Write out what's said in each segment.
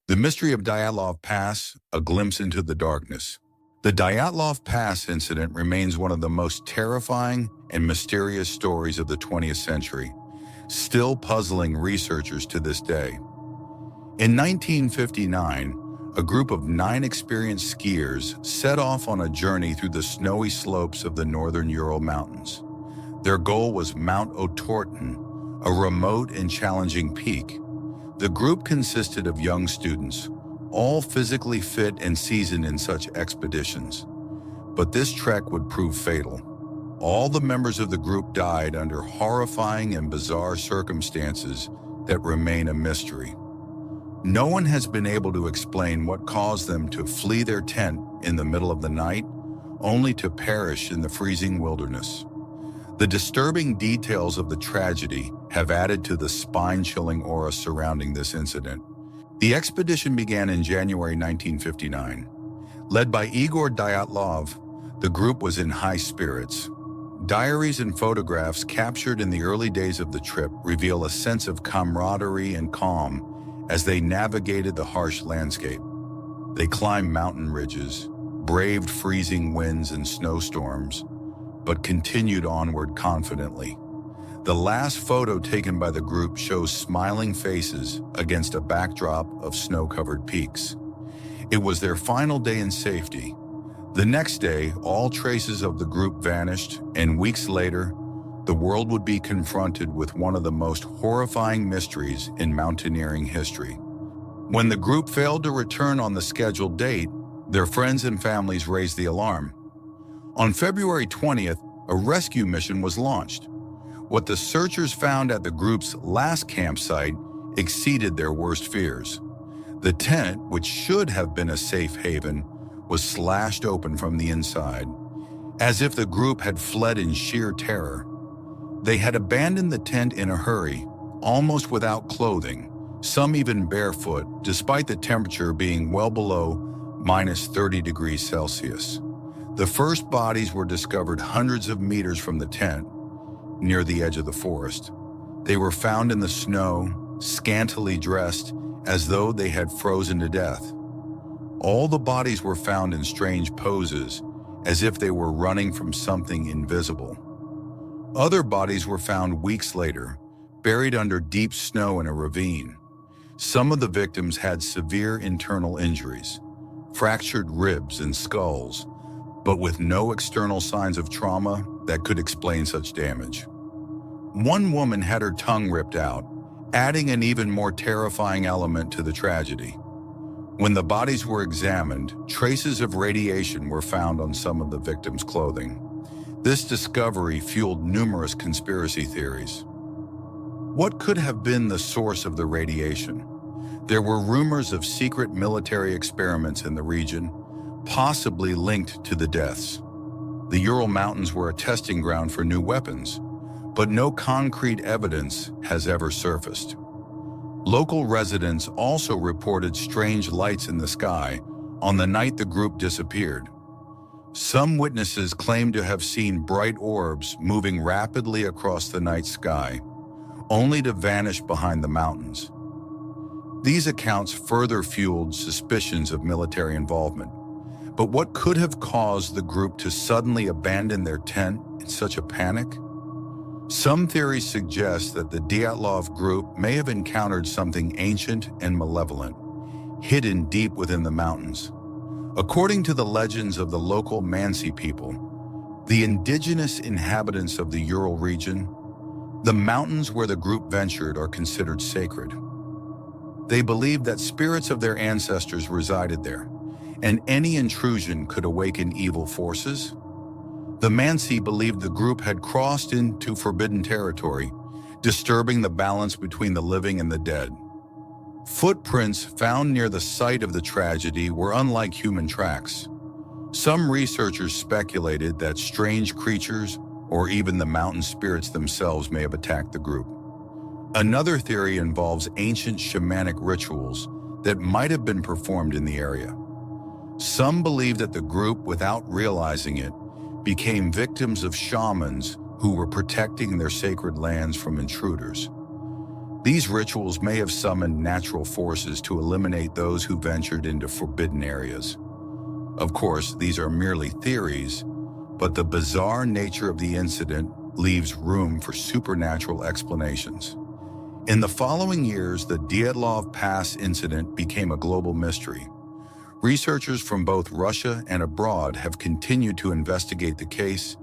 The Mystery of Dyatlov Pass, a glimpse into the darkness. The Dyatlov Pass incident remains one of the most terrifying and mysterious stories of the 20th century, still puzzling researchers to this day. In 1959, a group of 9 experienced skiers set off on a journey through the snowy slopes of the northern Ural Mountains. Their goal was Mount Otorten, a remote and challenging peak. The group consisted of young students, all physically fit and seasoned in such expeditions. But this trek would prove fatal. All the members of the group died under horrifying and bizarre circumstances that remain a mystery. No one has been able to explain what caused them to flee their tent in the middle of the night, only to perish in the freezing wilderness. The disturbing details of the tragedy have added to the spine-chilling aura surrounding this incident. The expedition began in January 1959. Led by Igor Dyatlov, the group was in high spirits. Diaries and photographs captured in the early days of the trip reveal a sense of camaraderie and calm as they navigated the harsh landscape. They climbed mountain ridges, braved freezing winds and snowstorms, but continued onward confidently. The last photo taken by the group shows smiling faces against a backdrop of snow-covered peaks. It was their final day in safety. The next day, all traces of the group vanished, and weeks later, the world would be confronted with one of the most horrifying mysteries in mountaineering history. When the group failed to return on the scheduled date, their friends and families raised the alarm. On February 20th, a rescue mission was launched. What the searchers found at the group's last campsite exceeded their worst fears. The tent, which should have been a safe haven, was slashed open from the inside, as if the group had fled in sheer terror. They had abandoned the tent in a hurry, almost without clothing, some even barefoot, despite the temperature being well below -30 degrees Celsius. The first bodies were discovered hundreds of meters from the tent, near the edge of the forest. They were found in the snow, scantily dressed, as though they had frozen to death. All the bodies were found in strange poses, as if they were running from something invisible. Other bodies were found weeks later, buried under deep snow in a ravine. Some of the victims had severe internal injuries, fractured ribs and skulls, but with no external signs of trauma that could explain such damage. One woman had her tongue ripped out, adding an even more terrifying element to the tragedy. When the bodies were examined, traces of radiation were found on some of the victims' clothing. This discovery fueled numerous conspiracy theories. What could have been the source of the radiation? There were rumors of secret military experiments in the region, possibly linked to the deaths. The Ural Mountains were a testing ground for new weapons, but no concrete evidence has ever surfaced. Local residents also reported strange lights in the sky on the night the group disappeared. Some witnesses claimed to have seen bright orbs moving rapidly across the night sky, only to vanish behind the mountains. These accounts further fueled suspicions of military involvement. But what could have caused the group to suddenly abandon their tent in such a panic? Some theories suggest that the Dyatlov group may have encountered something ancient and malevolent, hidden deep within the mountains. According to the legends of the local Mansi people, the indigenous inhabitants of the Ural region, the mountains where the group ventured are considered sacred. They believed that spirits of their ancestors resided there, and any intrusion could awaken evil forces. The Mansi believed the group had crossed into forbidden territory, disturbing the balance between the living and the dead. Footprints found near the site of the tragedy were unlike human tracks. Some researchers speculated that strange creatures or even the mountain spirits themselves may have attacked the group. Another theory involves ancient shamanic rituals that might have been performed in the area. Some believe that the group, without realizing it, became victims of shamans who were protecting their sacred lands from intruders. These rituals may have summoned natural forces to eliminate those who ventured into forbidden areas. Of course, these are merely theories, but the bizarre nature of the incident leaves room for supernatural explanations. In the following years, the Dyatlov Pass incident became a global mystery. Researchers from both Russia and abroad have continued to investigate the case,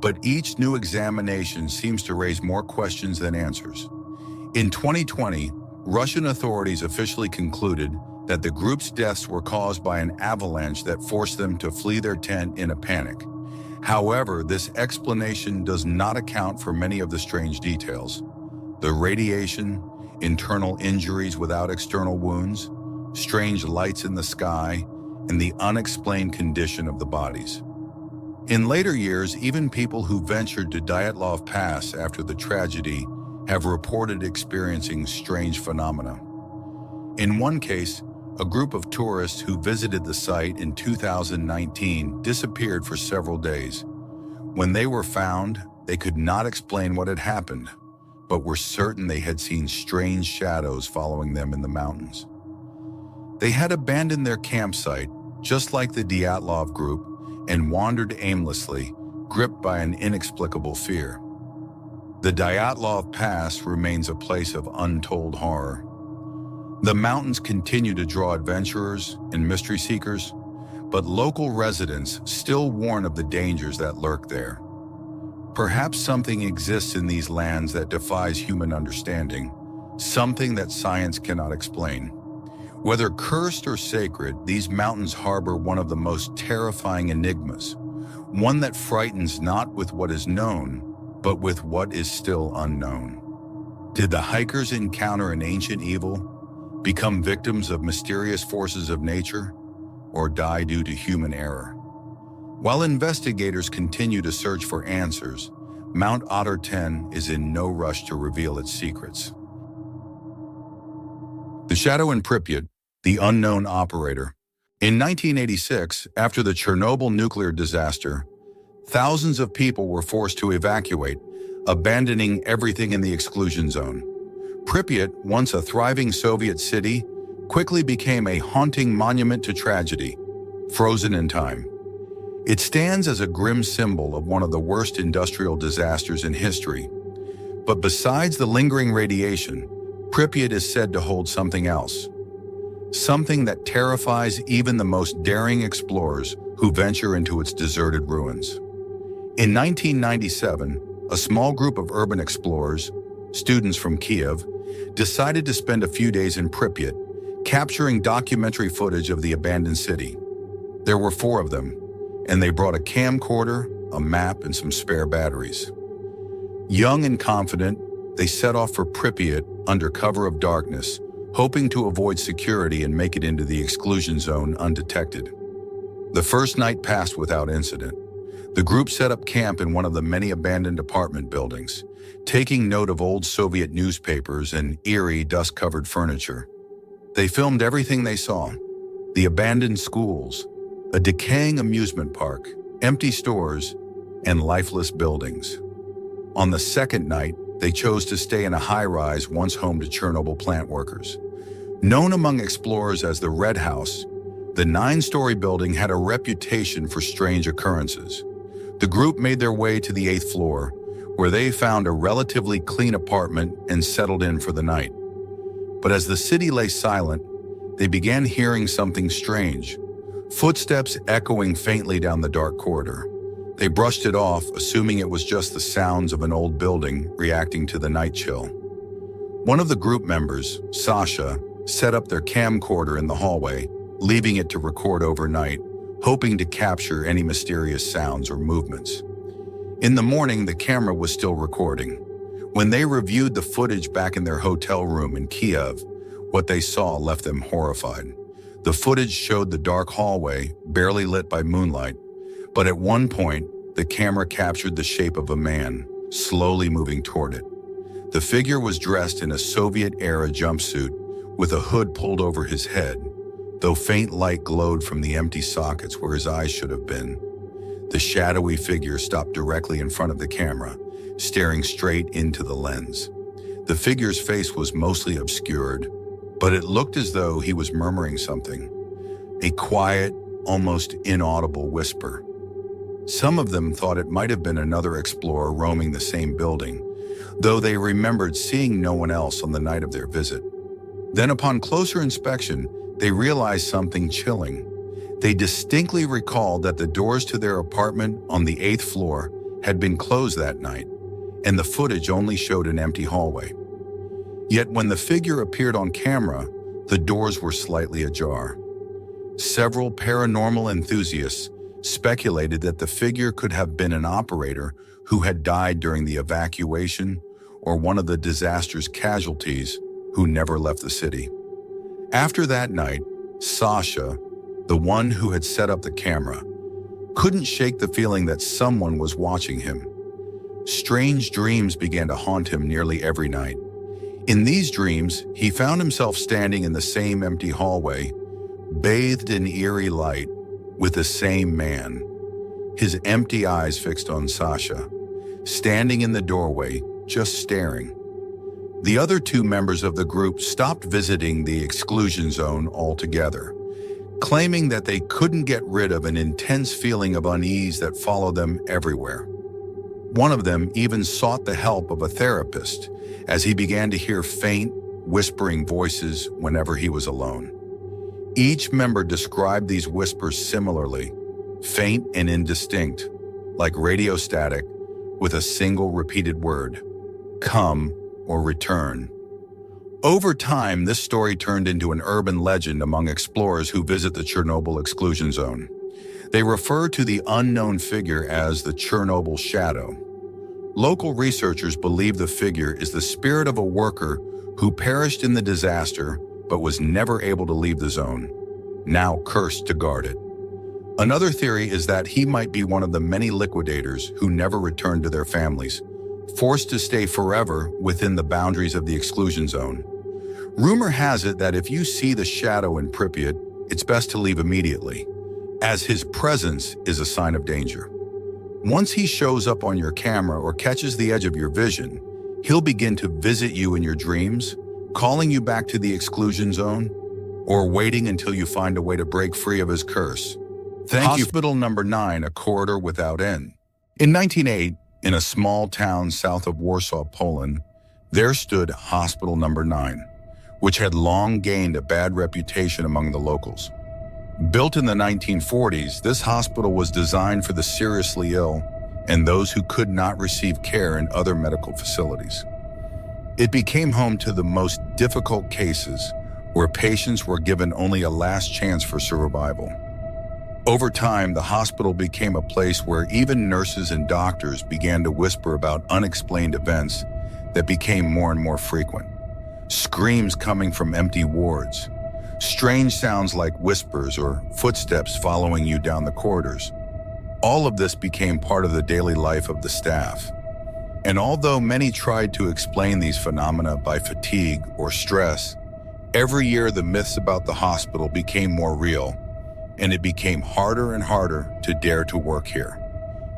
but each new examination seems to raise more questions than answers. In 2020, Russian authorities officially concluded that the group's deaths were caused by an avalanche that forced them to flee their tent in a panic. However, this explanation does not account for many of the strange details. The radiation, internal injuries without external wounds, strange lights in the sky, and the unexplained condition of the bodies. In later years, even people who ventured to Dyatlov Pass after the tragedy have reported experiencing strange phenomena. In one case, a group of tourists who visited the site in 2019 disappeared for several days. When they were found, they could not explain what had happened, but were certain they had seen strange shadows following them in the mountains. They had abandoned their campsite, just like the Dyatlov group, and wandered aimlessly, gripped by an inexplicable fear. The Dyatlov Pass remains a place of untold horror. The mountains continue to draw adventurers and mystery seekers, but local residents still warn of the dangers that lurk there. Perhaps something exists in these lands that defies human understanding, something that science cannot explain. Whether cursed or sacred, these mountains harbor one of the most terrifying enigmas, one that frightens not with what is known, but with what is still unknown. Did the hikers encounter an ancient evil, become victims of mysterious forces of nature, or die due to human error? While investigators continue to search for answers, Mount Otter 10 is in no rush to reveal its secrets. The Shadow in Pripyat, the Unknown Operator. In 1986, after the Chernobyl nuclear disaster, thousands of people were forced to evacuate, abandoning everything in the exclusion zone. Pripyat, once a thriving Soviet city, quickly became a haunting monument to tragedy, frozen in time. It stands as a grim symbol of one of the worst industrial disasters in history. But besides the lingering radiation, Pripyat is said to hold something else. Something that terrifies even the most daring explorers who venture into its deserted ruins. In 1997, a small group of urban explorers, students from Kiev, decided to spend a few days in Pripyat, capturing documentary footage of the abandoned city. There were 4 of them, and they brought a camcorder, a map, and some spare batteries. Young and confident, they set off for Pripyat under cover of darkness, hoping to avoid security and make it into the exclusion zone undetected. The first night passed without incident. The group set up camp in one of the many abandoned apartment buildings, taking note of old Soviet newspapers and eerie, dust-covered furniture. They filmed everything they saw: the abandoned schools, a decaying amusement park, empty stores, and lifeless buildings. On the second night, they chose to stay in a high-rise once home to Chernobyl plant workers. Known among explorers as the Red House, the 9-story building had a reputation for strange occurrences. The group made their way to the 8th floor, where they found a relatively clean apartment and settled in for the night. But as the city lay silent, they began hearing something strange, footsteps echoing faintly down the dark corridor. They brushed it off, assuming it was just the sounds of an old building reacting to the night chill. One of the group members, Sasha, set up their camcorder in the hallway, leaving it to record overnight, hoping to capture any mysterious sounds or movements. In the morning, the camera was still recording. When they reviewed the footage back in their hotel room in Kiev, what they saw left them horrified. The footage showed the dark hallway, barely lit by moonlight, but at one point, the camera captured the shape of a man, slowly moving toward it. The figure was dressed in a Soviet-era jumpsuit with a hood pulled over his head, though faint light glowed from the empty sockets where his eyes should have been. The shadowy figure stopped directly in front of the camera, staring straight into the lens. The figure's face was mostly obscured, but it looked as though he was murmuring something, a quiet, almost inaudible whisper. Some of them thought it might have been another explorer roaming the same building, though they remembered seeing no one else on the night of their visit. Then upon closer inspection, they realized something chilling. They distinctly recalled that the doors to their apartment on the 8th floor had been closed that night, and the footage only showed an empty hallway. Yet when the figure appeared on camera, the doors were slightly ajar. Several paranormal enthusiasts speculated that the figure could have been an operator who had died during the evacuation or one of the disaster's casualties who never left the city. After that night, Sasha, the one who had set up the camera, couldn't shake the feeling that someone was watching him. Strange dreams began to haunt him nearly every night. In these dreams, he found himself standing in the same empty hallway, bathed in eerie light, with the same man, his empty eyes fixed on Sasha, standing in the doorway, just staring. The other two members of the group stopped visiting the exclusion zone altogether, claiming that they couldn't get rid of an intense feeling of unease that followed them everywhere. One of them even sought the help of a therapist as he began to hear faint, whispering voices whenever he was alone. Each member described these whispers similarly, faint and indistinct, like radio static, with a single repeated word, come or return. Over time, this story turned into an urban legend among explorers who visit the Chernobyl exclusion zone. They refer to the unknown figure as the Chernobyl shadow. Local researchers believe the figure is the spirit of a worker who perished in the disaster but was never able to leave the zone, now cursed to guard it. Another theory is that he might be one of the many liquidators who never returned to their families, forced to stay forever within the boundaries of the exclusion zone. Rumor has it that if you see the shadow in Pripyat, it's best to leave immediately, as his presence is a sign of danger. Once he shows up on your camera or catches the edge of your vision, he'll begin to visit you in your dreams, calling you back to the exclusion zone, or waiting until you find a way to break free of his curse. Thank you. Hospital number 9, a corridor without end. In 1908, in a small town south of Warsaw, Poland, there stood Hospital number 9, which had long gained a bad reputation among the locals. Built in the 1940s, this hospital was designed for the seriously ill and those who could not receive care in other medical facilities. It became home to the most difficult cases, where patients were given only a last chance for survival. Over time, the hospital became a place where even nurses and doctors began to whisper about unexplained events that became more and more frequent. Screams coming from empty wards, strange sounds like whispers or footsteps following you down the corridors. All of this became part of the daily life of the staff. And although many tried to explain these phenomena by fatigue or stress, every year the myths about the hospital became more real, and it became harder and harder to dare to work here.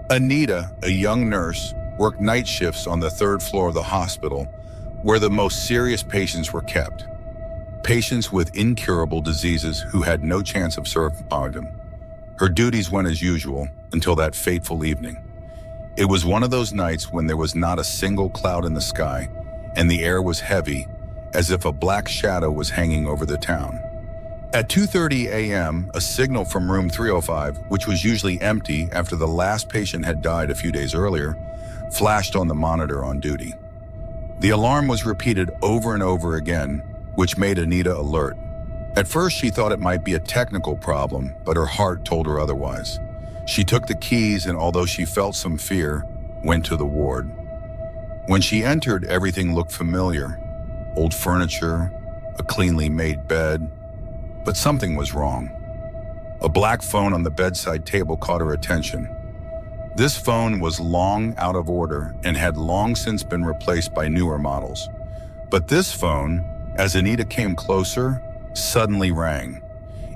Anita, a young nurse, worked night shifts on the 3rd floor of the hospital, where the most serious patients were kept. Patients with incurable diseases who had no chance of surviving. Her duties went as usual until that fateful evening. It was one of those nights when there was not a single cloud in the sky, and the air was heavy, as if a black shadow was hanging over the town. At 2:30 a.m., a signal from room 305, which was usually empty after the last patient had died a few days earlier, flashed on the monitor on duty. The alarm was repeated over and over again, which made Anita alert. At first, she thought it might be a technical problem, but her heart told her otherwise. She took the keys and, although she felt some fear, went to the ward. When she entered, everything looked familiar. Old furniture, a cleanly made bed, but something was wrong. A black phone on the bedside table caught her attention. This phone was long out of order and had long since been replaced by newer models. But this phone, as Anita came closer, suddenly rang.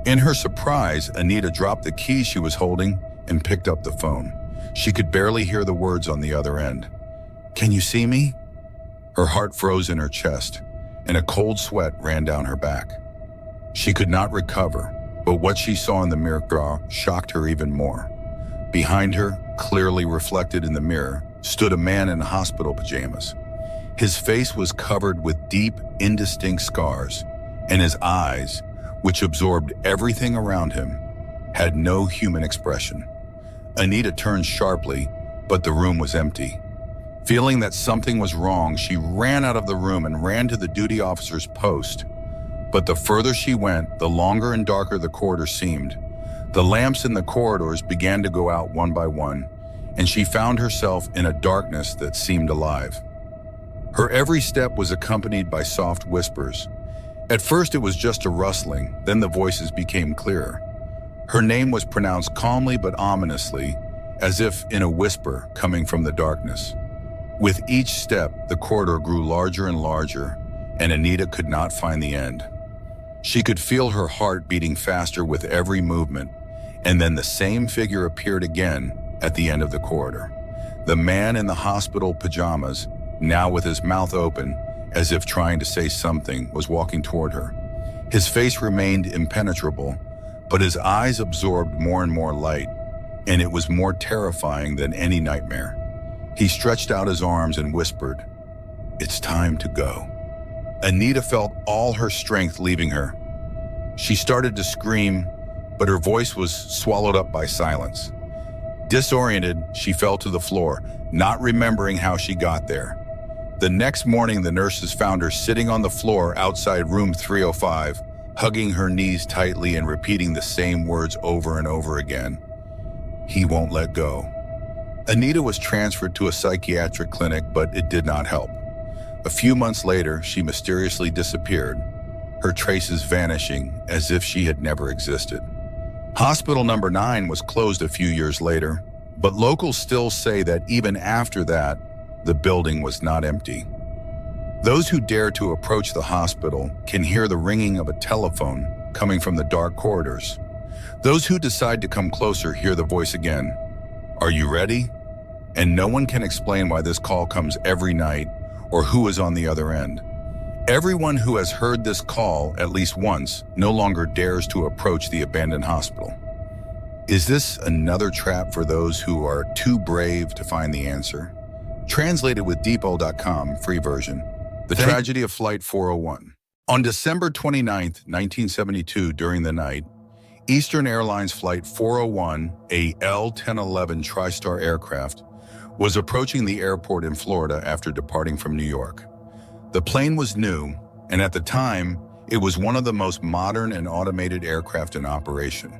In her surprise, Anita dropped the keys she was holding and picked up the phone. She could barely hear the words on the other end. "Can you see me?" Her heart froze in her chest, and a cold sweat ran down her back. She could not recover, but what she saw in the mirror shocked her even more. Behind her, clearly reflected in the mirror, stood a man in hospital pajamas. His face was covered with deep, indistinct scars, and his eyes, which absorbed everything around him, had no human expression. Anita turned sharply, but the room was empty. Feeling that something was wrong, she ran out of the room and ran to the duty officer's post. But the further she went, the longer and darker the corridor seemed. The lamps in the corridors began to go out one by one, and she found herself in a darkness that seemed alive. Her every step was accompanied by soft whispers. At first it was just a rustling, then the voices became clearer. Her name was pronounced calmly but ominously, as if in a whisper coming from the darkness. With each step, the corridor grew larger and larger, and Anita could not find the end. She could feel her heart beating faster with every movement, and then the same figure appeared again at the end of the corridor. The man in the hospital pajamas, now with his mouth open, as if trying to say something, was walking toward her. His face remained impenetrable, but his eyes absorbed more and more light, and it was more terrifying than any nightmare. He stretched out his arms and whispered, "It's time to go." Anita felt all her strength leaving her. She started to scream, but her voice was swallowed up by silence. Disoriented, she fell to the floor, not remembering how she got there. The next morning, the nurses found her sitting on the floor outside room 305, hugging her knees tightly and repeating the same words over and over again. "He won't let go." Anita was transferred to a psychiatric clinic, but it did not help. A few months later, she mysteriously disappeared, her traces vanishing as if she had never existed. Hospital number 9 was closed a few years later, but locals still say that even after that, the building was not empty. Those who dare to approach the hospital can hear the ringing of a telephone coming from the dark corridors. Those who decide to come closer hear the voice again. "Are you ready?" And no one can explain why this call comes every night or who is on the other end. Everyone who has heard this call at least once no longer dares to approach the abandoned hospital. Is this another trap for those who are too brave to find the answer? Translated with Depot.com, free version. The Tragedy of Flight 401. On December 29, 1972, during the night, Eastern Airlines Flight 401, a L-1011 TriStar aircraft, was approaching the airport in Florida after departing from New York. The plane was new, and at the time, it was one of the most modern and automated aircraft in operation.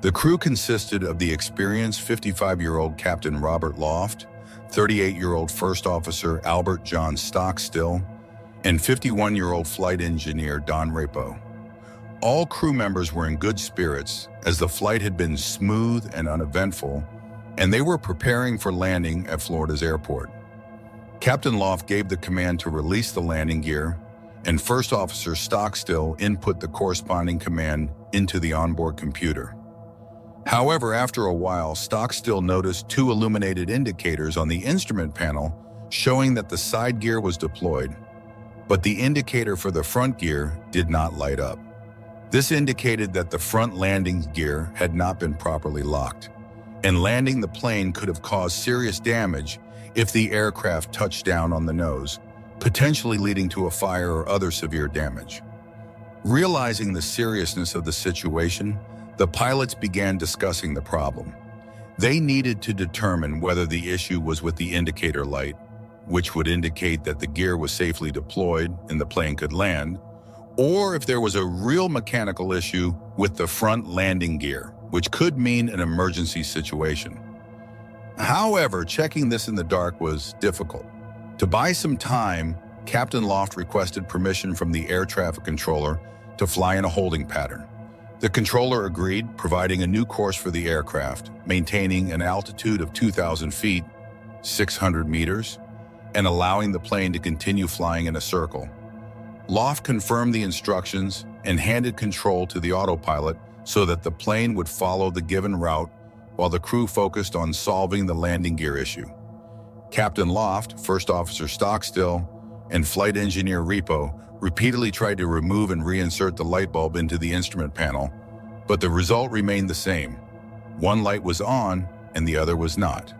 The crew consisted of the experienced 55-year-old Captain Robert Loft, 38-year-old First Officer Albert John Stockstill, and 51-year-old Flight Engineer Don Rapo. All crew members were in good spirits, as the flight had been smooth and uneventful, and they were preparing for landing at Florida's airport. Captain Loft gave the command to release the landing gear, and First Officer Stockstill input the corresponding command into the onboard computer. However, after a while, Stockstill noticed 2 illuminated indicators on the instrument panel showing that the side gear was deployed, but the indicator for the front gear did not light up. This indicated that the front landing gear had not been properly locked, and landing the plane could have caused serious damage if the aircraft touched down on the nose, potentially leading to a fire or other severe damage. Realizing the seriousness of the situation, the pilots began discussing the problem. They needed to determine whether the issue was with the indicator light, which would indicate that the gear was safely deployed and the plane could land, or if there was a real mechanical issue with the front landing gear, which could mean an emergency situation. However, checking this in the dark was difficult. To buy some time, Captain Loft requested permission from the air traffic controller to fly in a holding pattern. The controller agreed, providing a new course for the aircraft, maintaining an altitude of 2,000 feet, 600 meters, and allowing the plane to continue flying in a circle. Loft confirmed the instructions and handed control to the autopilot so that the plane would follow the given route while the crew focused on solving the landing gear issue. Captain Loft, First Officer Stockstill, and flight engineer Repo repeatedly tried to remove and reinsert the light bulb into the instrument panel, but the result remained the same. One light was on and the other was not.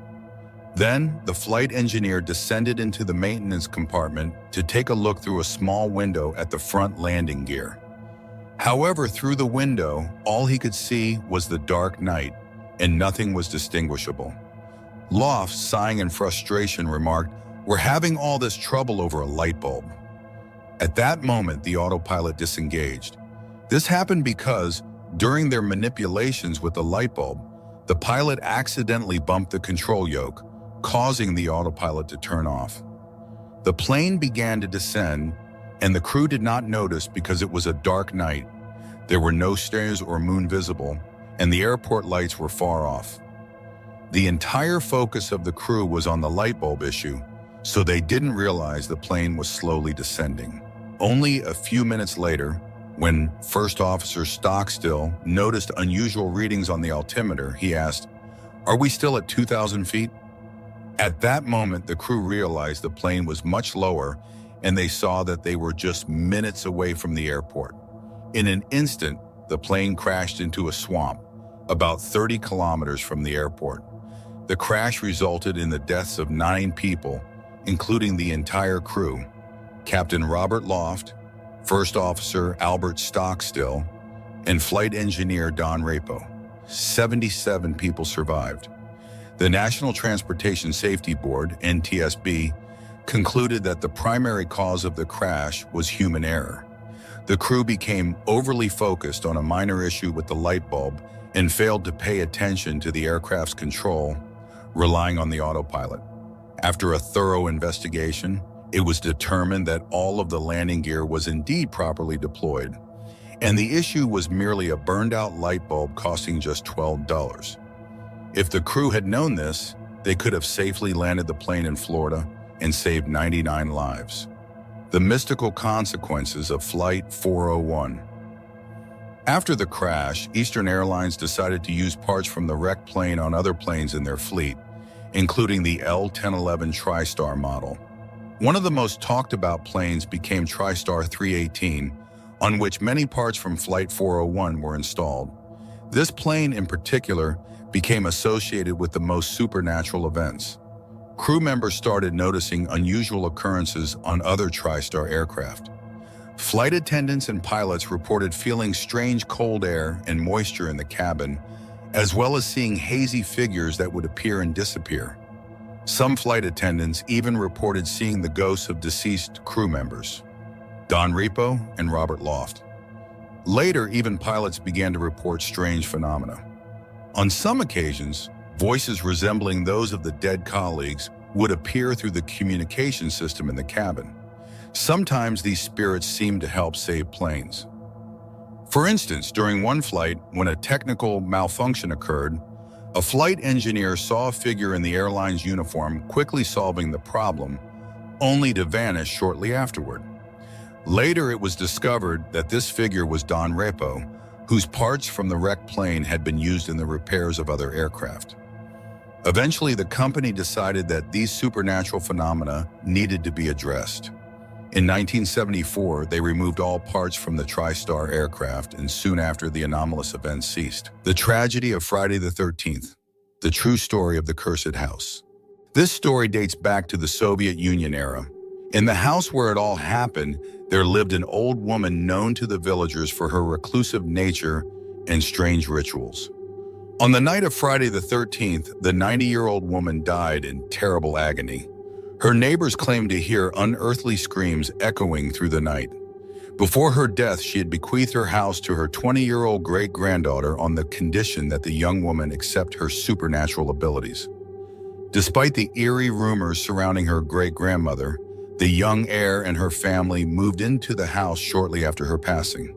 Then, the flight engineer descended into the maintenance compartment to take a look through a small window at the front landing gear. However, through the window, all he could see was the dark night, and nothing was distinguishable. Loft, sighing in frustration, remarked, "We're having all this trouble over a light bulb." At that moment, the autopilot disengaged. This happened because, during their manipulations with the light bulb, the pilot accidentally bumped the control yoke, causing the autopilot to turn off. The plane began to descend, and the crew did not notice because it was a dark night. There were no stars or moon visible, and the airport lights were far off. The entire focus of the crew was on the light bulb issue, so they didn't realize the plane was slowly descending. Only a few minutes later, when First Officer Stockstill noticed unusual readings on the altimeter, he asked, "Are we still at 2,000 feet?" At that moment, the crew realized the plane was much lower, and they saw that they were just minutes away from the airport. In an instant, the plane crashed into a swamp, about 30 kilometers from the airport. The crash resulted in the deaths of 9 people, including the entire crew: Captain Robert Loft, First Officer Albert Stockstill, and Flight Engineer Don Repo. 77 people survived. The National Transportation Safety Board, NTSB, concluded that the primary cause of the crash was human error. The crew became overly focused on a minor issue with the light bulb and failed to pay attention to the aircraft's control, relying on the autopilot. After a thorough investigation, it was determined that all of the landing gear was indeed properly deployed, and the issue was merely a burned-out light bulb costing just $12. If the crew had known this, they could have safely landed the plane in Florida and saved 99 lives. The mystical consequences of Flight 401. After the crash, Eastern Airlines decided to use parts from the wrecked plane on other planes in their fleet, including the L-1011 TriStar model. One of the most talked about planes became TriStar 318, on which many parts from Flight 401 were installed. This plane in particular became associated with the most supernatural events. Crew members started noticing unusual occurrences on other TriStar aircraft. Flight attendants and pilots reported feeling strange cold air and moisture in the cabin, as well as seeing hazy figures that would appear and disappear. Some flight attendants even reported seeing the ghosts of deceased crew members, Don Repo and Robert Loft. Later, even pilots began to report strange phenomena. On some occasions, voices resembling those of the dead colleagues would appear through the communication system in the cabin. Sometimes these spirits seemed to help save planes. For instance, during one flight, when a technical malfunction occurred, a flight engineer saw a figure in the airline's uniform quickly solving the problem, only to vanish shortly afterward. Later, it was discovered that this figure was Don Repo, whose parts from the wrecked plane had been used in the repairs of other aircraft. Eventually, the company decided that these supernatural phenomena needed to be addressed. In 1974, they removed all parts from the TriStar aircraft, and soon after, the anomalous events ceased. The tragedy of Friday the 13th, the true story of the cursed house. This story dates back to the Soviet Union era. In the house where it all happened, there lived an old woman known to the villagers for her reclusive nature and strange rituals. On the night of Friday the 13th, the 90-year-old woman died in terrible agony. Her neighbors claimed to hear unearthly screams echoing through the night. Before her death, she had bequeathed her house to her 20-year-old great-granddaughter on the condition that the young woman accept her supernatural abilities. Despite the eerie rumors surrounding her great-grandmother, the young heir and her family moved into the house shortly after her passing.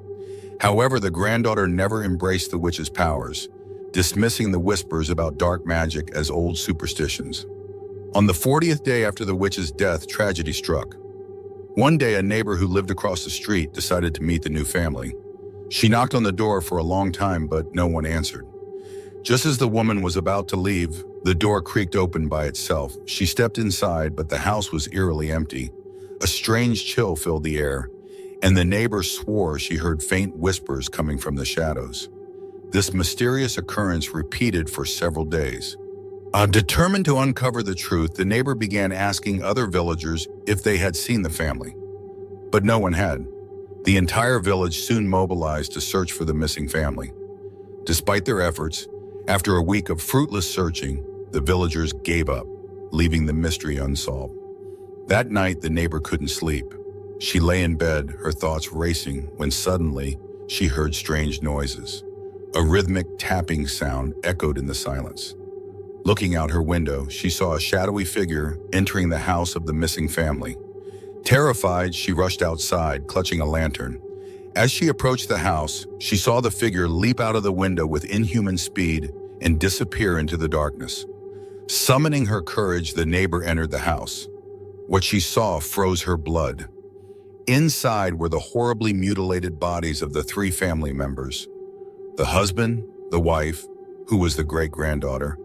However, the granddaughter never embraced the witch's powers, dismissing the whispers about dark magic as old superstitions. On the 40th day after the witch's death, tragedy struck. One day, a neighbor who lived across the street decided to meet the new family. She knocked on the door for a long time, but no one answered. Just as the woman was about to leave, the door creaked open by itself. She stepped inside, but the house was eerily empty. A strange chill filled the air, and the neighbor swore she heard faint whispers coming from the shadows. This mysterious occurrence repeated for several days. Determined to uncover the truth, the neighbor began asking other villagers if they had seen the family. But no one had. The entire village soon mobilized to search for the missing family. Despite their efforts, after a week of fruitless searching, the villagers gave up, leaving the mystery unsolved. That night, the neighbor couldn't sleep. She lay in bed, her thoughts racing, when suddenly she heard strange noises. A rhythmic tapping sound echoed in the silence. Looking out her window, she saw a shadowy figure entering the house of the missing family. Terrified, she rushed outside, clutching a lantern. As she approached the house, she saw the figure leap out of the window with inhuman speed and disappear into the darkness. Summoning her courage, the neighbor entered the house. What she saw froze her blood. Inside were the horribly mutilated bodies of the 3 family members: the husband, the wife, who was the great-granddaughter,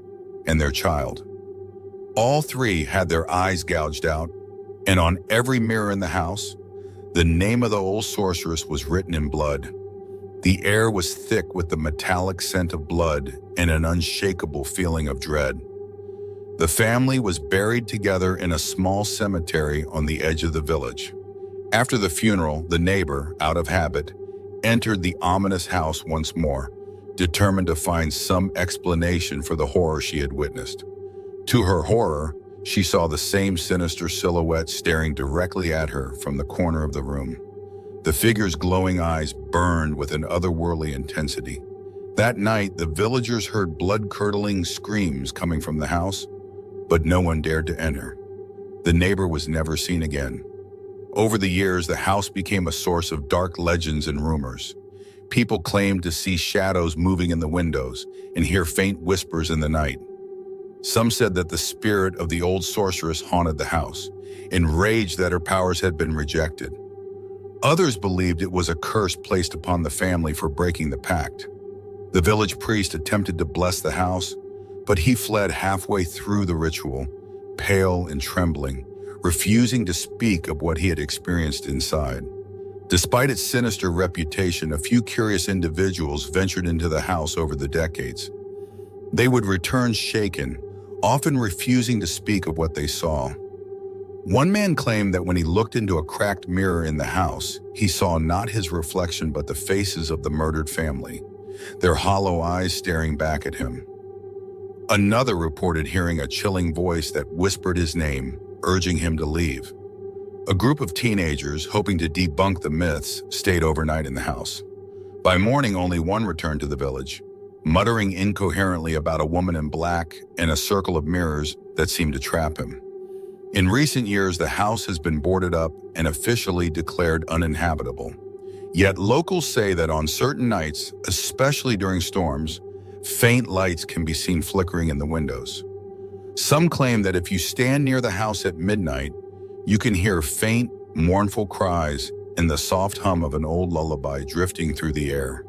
and their child. All 3 had their eyes gouged out, and on every mirror in the house, the name of the old sorceress was written in blood. The air was thick with the metallic scent of blood and an unshakable feeling of dread. The family was buried together in a small cemetery on the edge of the village. After the funeral, the neighbor, out of habit, entered the ominous house once more, determined to find some explanation for the horror she had witnessed. To her horror, she saw the same sinister silhouette staring directly at her from the corner of the room. The figure's glowing eyes burned with an otherworldly intensity. That night, the villagers heard blood-curdling screams coming from the house, but no one dared to enter. The neighbor was never seen again. Over the years, the house became a source of dark legends and rumors. People claimed to see shadows moving in the windows and hear faint whispers in the night. Some said that the spirit of the old sorceress haunted the house, enraged that her powers had been rejected. Others believed it was a curse placed upon the family for breaking the pact. The village priest attempted to bless the house, but he fled halfway through the ritual, pale and trembling, refusing to speak of what he had experienced inside. Despite its sinister reputation, a few curious individuals ventured into the house over the decades. They would return shaken, often refusing to speak of what they saw. One man claimed that when he looked into a cracked mirror in the house, he saw not his reflection but the faces of the murdered family, their hollow eyes staring back at him. Another reported hearing a chilling voice that whispered his name, urging him to leave. A group of teenagers, hoping to debunk the myths, stayed overnight in the house. By morning, only one returned to the village, muttering incoherently about a woman in black and a circle of mirrors that seemed to trap him. In recent years, the house has been boarded up and officially declared uninhabitable. Yet locals say that on certain nights, especially during storms, faint lights can be seen flickering in the windows. Some claim that if you stand near the house at midnight, you can hear faint, mournful cries and the soft hum of an old lullaby drifting through the air.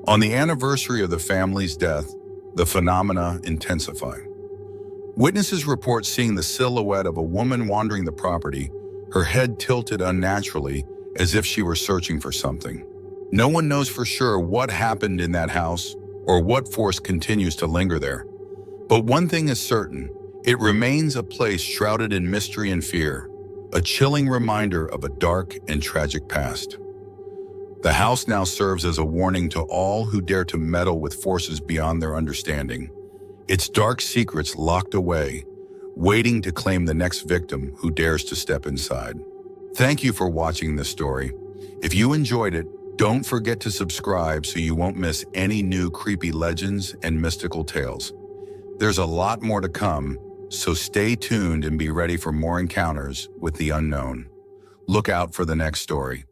On the anniversary of the family's death, the phenomena intensify. Witnesses report seeing the silhouette of a woman wandering the property, her head tilted unnaturally as if she were searching for something. No one knows for sure what happened in that house or what force continues to linger there. But one thing is certain, it remains a place shrouded in mystery and fear, a chilling reminder of a dark and tragic past. The house now serves as a warning to all who dare to meddle with forces beyond their understanding, its dark secrets locked away, waiting to claim the next victim who dares to step inside. Thank you for watching this story. If you enjoyed it, don't forget to subscribe so you won't miss any new creepy legends and mystical tales. There's a lot more to come, so stay tuned and be ready for more encounters with the unknown. Look out for the next story.